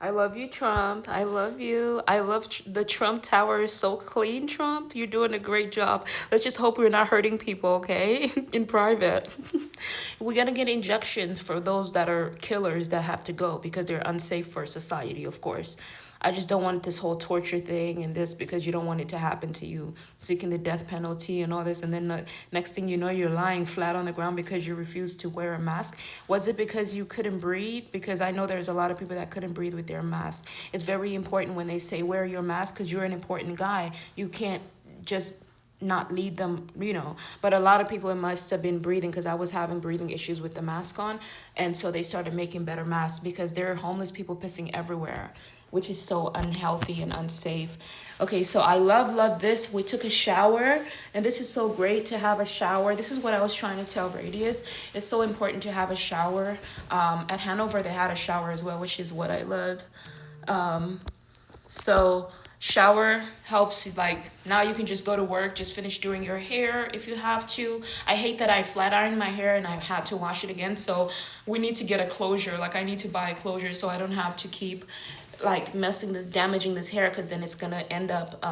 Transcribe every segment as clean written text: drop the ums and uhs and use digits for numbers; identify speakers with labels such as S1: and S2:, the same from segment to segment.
S1: I love you, Trump. I love you. I love the Trump Tower is so clean, Trump. You're doing a great job. Let's just hope we're not hurting people, okay? In private. We're gonna get injections for those that are killers that have to go because they're unsafe for society, of course. I just don't want this whole torture thing and this because you don't want it to happen to you, seeking the death penalty and all this. And then the next thing you know, you're lying flat on the ground because you refused to wear a mask. Was it because you couldn't breathe? Because I know there's a lot of people that couldn't breathe with their mask. It's very important when they say wear your mask because you're an important guy. You can't just not lead them, but a lot of people, it must have been breathing because I was having breathing issues with the mask on, and so they started making better masks because there are homeless people pissing everywhere, which is so unhealthy and unsafe. Okay, so I love this. We took a shower, and this is so great to have a shower. This is what I was trying to tell Radius. It's so important to have a shower. At Hanover they had a shower as well, which is what I love. So shower helps, like now you can just go to work, just finish doing your hair if you have to. I hate that I flat ironed my hair and I had to wash it again. So we need to get a closure. Like I need to buy a closure so I don't have to keep like damaging this hair, because then it's gonna end up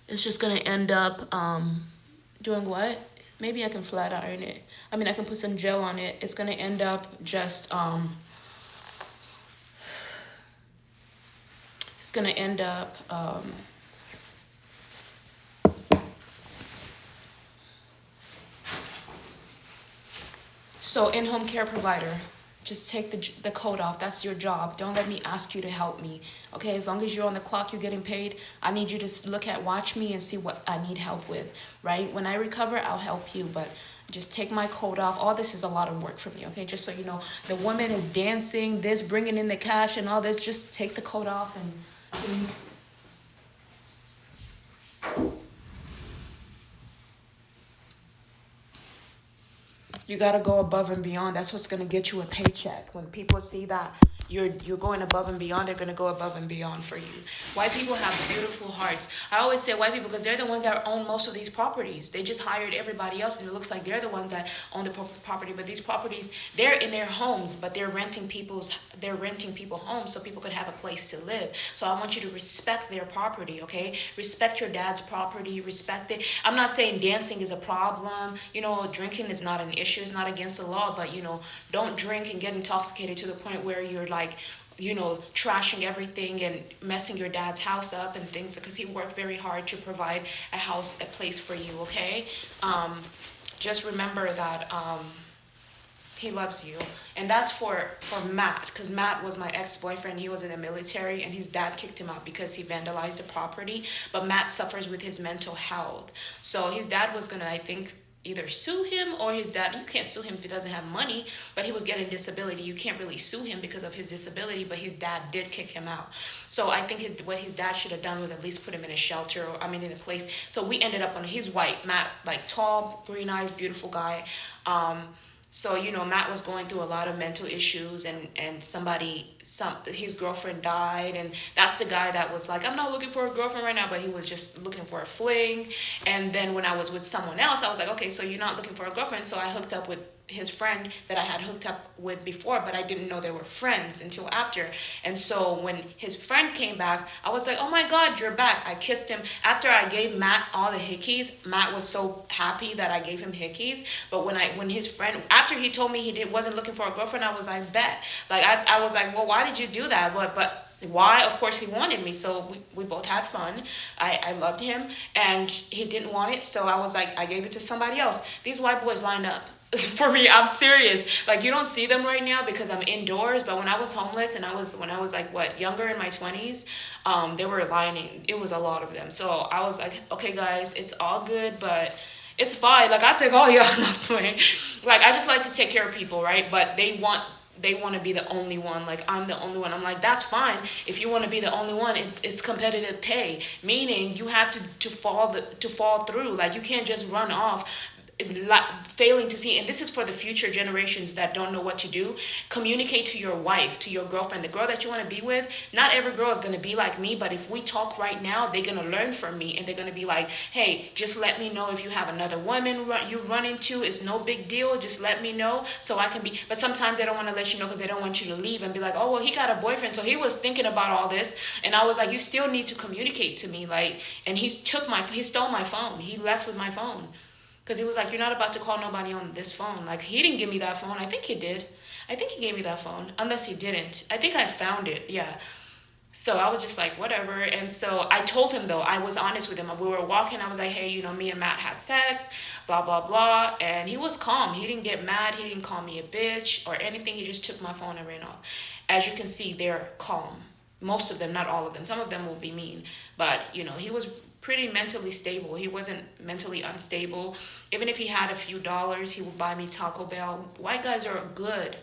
S1: it's just gonna end up doing what? Maybe I can flat iron it. I mean, I can put some gel on it. It's gonna end up just it's gonna end up so in-home care provider, just take the coat off. That's your job. Don't let me ask you to help me. Okay, as long as you're on the clock, you're getting paid. I need you to watch me and see what I need help with, right? When I recover, I'll help you, but just take my coat off. All this is a lot of work for me, okay? Just so you know, the woman is dancing, this, bringing in the cash and all this. Just take the coat off and please. You got to go above and beyond. That's what's going to get you a paycheck. When people see that you're going above and beyond, they're going to go above and beyond for you. White people have beautiful hearts. I always say white people because they're the ones that own most of these properties. They just hired everybody else, and it looks like they're the ones that own the property. But these properties, they're in their homes, but they're renting people homes so people could have a place to live. So I want you to respect their property, okay? Respect your dad's property. Respect it. I'm not saying dancing is a problem. Drinking is not an issue. It's not against the law, but don't drink and get intoxicated to the point where you're like, trashing everything and messing your dad's house up and things, because he worked very hard to provide a place for you, okay? Just remember that he loves you. And that's for Matt, because Matt was my ex-boyfriend. He was in the military, and his dad kicked him out because he vandalized the property. But Matt suffers with his mental health. So his dad was going to, I think, either sue him, or his dad, you can't sue him if he doesn't have money, but he was getting disability. You can't really sue him because of his disability, but his dad did kick him out. So I think what his dad should have done was at least put him in a shelter, in a place. So we ended up he's white, Matt, like tall, green eyes, beautiful guy. So, Matt was going through a lot of mental issues, and his girlfriend died, and that's the guy that was like, I'm not looking for a girlfriend right now, but he was just looking for a fling. And then when I was with someone else, I was like, okay, so you're not looking for a girlfriend. So I hooked up with his friend that I had hooked up with before, but I didn't know they were friends until after. And so when his friend came back, I was like, oh my God, you're back. I kissed him. After I gave Matt all the hickeys, Matt was so happy that I gave him hickeys. But when his friend, after he told me wasn't looking for a girlfriend, I was like, bet. Like, I was like, well, why did you do that? But why? Of course he wanted me, so we both had fun. I loved him, and he didn't want it, so I was like, I gave it to somebody else. These white boys lined up for me. I'm serious. Like, you don't see them right now because I'm indoors, but when I was homeless and when I was like younger, in my 20s, they were lining. It was a lot of them. So I was like, okay guys, it's all good, but it's fine. Like, I take all y'all. Not swing. Like, I just like to take care of people, right? But they want to be the only one. Like, I'm the only one. I'm like, that's fine. If you want to be the only one, it's competitive pay, meaning you have to fall through. Like, you can't just run off failing to see, and this is for the future generations that don't know what to do. Communicate to your wife, to your girlfriend, the girl that you want to be with. Not every girl is going to be like me, but if we talk right now, they're going to learn from me, and they're going to be like, hey, just let me know if you have another woman you run into. It's no big deal, just let me know so I can be. But sometimes they don't want to let you know because they don't want you to leave and be like, oh well, he got a boyfriend, so he was thinking about all this. And I was like, you still need to communicate to me, like. And he stole my phone. He left with my phone. Because he was like, you're not about to call nobody on this phone. Like, he didn't give me that phone. I think he did. I think he gave me that phone. Unless he didn't. I think I found it. Yeah. So I was just like, whatever. And so I told him, though, I was honest with him. We were walking. I was like, hey, me and Matt had sex, blah, blah, blah. And he was calm. He didn't get mad. He didn't call me a bitch or anything. He just took my phone and ran off. As you can see, they're calm. Most of them, not all of them. Some of them will be mean. But, he was pretty mentally stable. He wasn't mentally unstable. Even if he had a few dollars, he would buy me Taco Bell. White guys are good.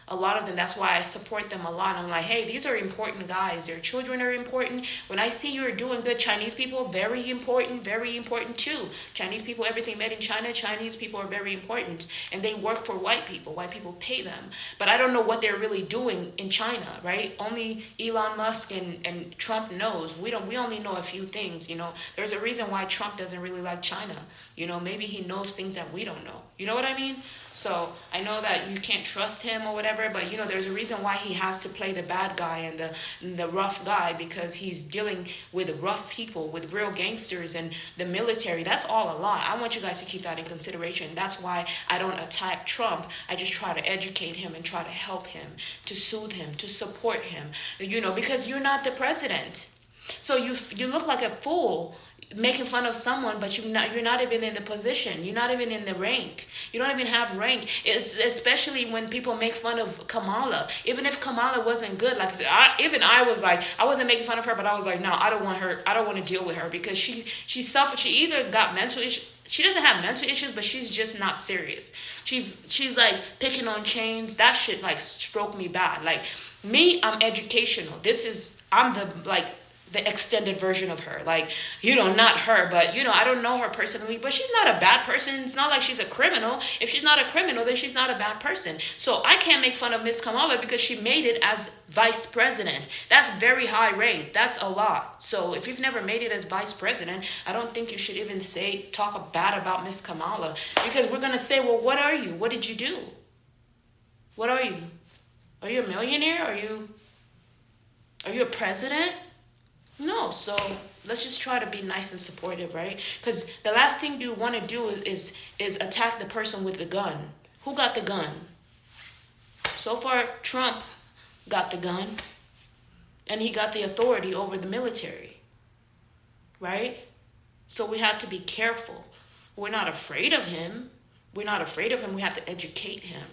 S1: A lot of them. That's why I support them a lot. I'm like, hey, these are important guys. Their children are important. When I see you're doing good, Chinese people, very important too. Chinese people, everything made in China, Chinese people are very important. And they work for white people. White people pay them. But I don't know what they're really doing in China, right? Only Elon Musk and Trump knows. We only know a few things, There's a reason why Trump doesn't really like China. Maybe he knows things that we don't know. You know what I mean? So I know that you can't trust him or whatever, but there's a reason why he has to play the bad guy and the rough guy, because he's dealing with rough people, with real gangsters and the military. That's all a lot. I want you guys to keep that in consideration. That's why I don't attack Trump. I just try to educate him and try to help him, to soothe him, to support him, because you're not the president. So you look like a fool making fun of someone, but you're not even in the position. You're not even in the rank. You don't even have rank. It's especially when people make fun of Kamala. Even if Kamala wasn't good, like I was like, I wasn't making fun of her, but I was like, no, I don't want her. I don't want to deal with her because she suffered. She either got mental issues. She doesn't have mental issues, but she's just not serious. She's like picking on chains. That shit like stroke me bad. Like me, I'm educational. I'm the extended version of her. Like, not her, but, I don't know her personally, but she's not a bad person. It's not like she's a criminal. If she's not a criminal, then she's not a bad person. So I can't make fun of Miss Kamala because she made it as vice president. That's very high rank. That's a lot. So if you've never made it as vice president, I don't think you should even talk bad about Miss Kamala, because we're going to say, well, what are you? What did you do? What are you? Are you a millionaire? Are you a president? No, so let's just try to be nice and supportive, right? Because the last thing you want to do is attack the person with the gun. Who got the gun? So far, Trump got the gun, and he got the authority over the military, right? So we have to be careful. We're not afraid of him. We have to educate him.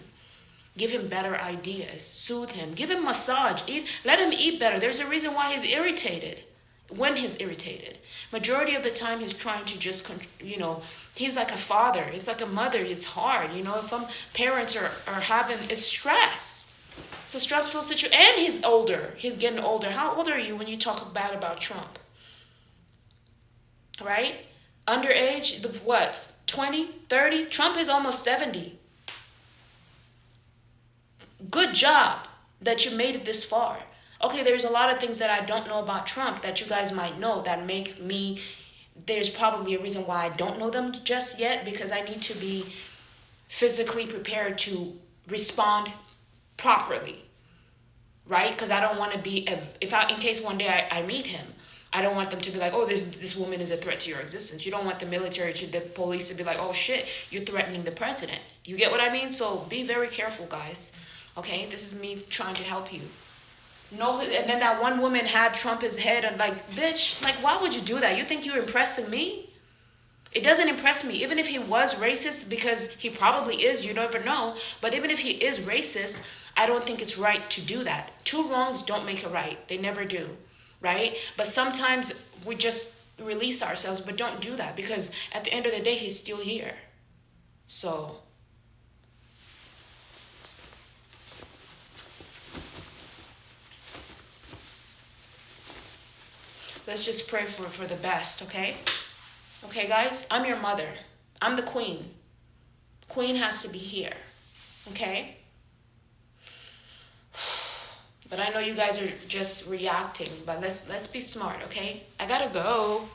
S1: Give him better ideas. Soothe him. Give him massage. Let him eat better. There's a reason why he's irritated. When he's irritated, majority of the time he's trying to just, he's like a father. It's like a mother. It's hard. Some parents are having stress. It's a stressful situation. And he's older. He's getting older. How old are you when you talk bad about Trump? Right? Underage, 20, 30? Trump is almost 70. Good job that you made it this far. Okay, there's a lot of things that I don't know about Trump that you guys might know that make me, there's probably a reason why I don't know them just yet, because I need to be physically prepared to respond properly, right? Because I don't want to be, in case one day I meet him, I don't want them to be like, oh, this woman is a threat to your existence. You don't want the military the police to be like, oh shit, you're threatening the president. You get what I mean? So be very careful, guys. Okay, this is me trying to help you. No, and then that one woman had Trump's head and like, bitch, like, why would you do that? You think you're impressing me? It doesn't impress me. Even if he was racist, because he probably is, you never know. But even if he is racist, I don't think it's right to do that. Two wrongs don't make a right. They never do, right? But sometimes we just release ourselves, but don't do that, because at the end of the day, he's still here. So let's just pray for the best, okay? Okay, guys? I'm your mother. I'm the queen. Queen has to be here. Okay? But I know you guys are just reacting, but let's be smart, okay? I gotta go.